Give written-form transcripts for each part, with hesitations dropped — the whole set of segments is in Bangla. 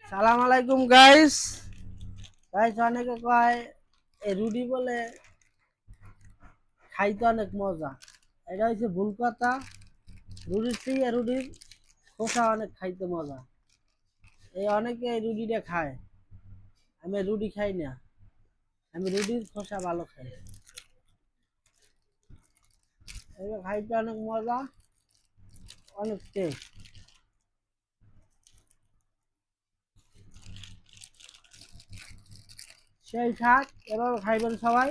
সালাম আলাইকুম গাইস। গাইস অনেকে কয় এই রুটি বলে খাইতে অনেক মজা। এটা হচ্ছে ভুল কথা। রুটির থেকে রুটির খোসা অনেক খাইতে মজা। এই অনেকে এই রুটিটা খায়, আমি রুটি খাই না। আমি রুটির খোসা ভালো খাই। এটা খাইতে অনেক মজা, অনেক টেস্ট। সেই শাক এভাবে খাইবেন সবাই,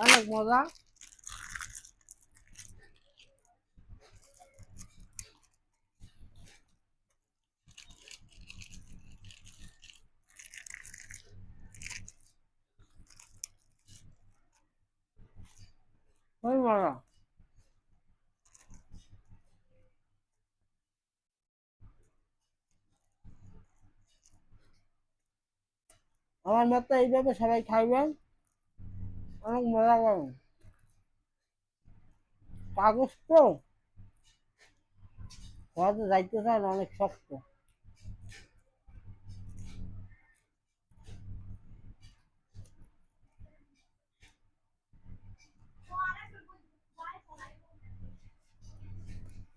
অনেক মজা। খুবই মজা। আমার মতো এইভাবে সবাই খাইবেন, অনেক মজা পাবেন। কাগজ তো হয়তো যাইতে চায় না, অনেক শক্ত।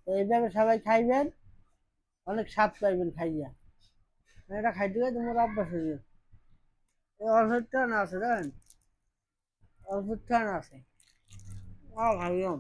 তো এইভাবে সবাই খাইবেন, অনেক স্বাদ পাইবেন খাইয়া। এটা খাইতে গেলে তোমার অভ্যাস হয়ে যাবে। এই অল্প না আছে জানেন, অল্প আছে। ভাইয়াম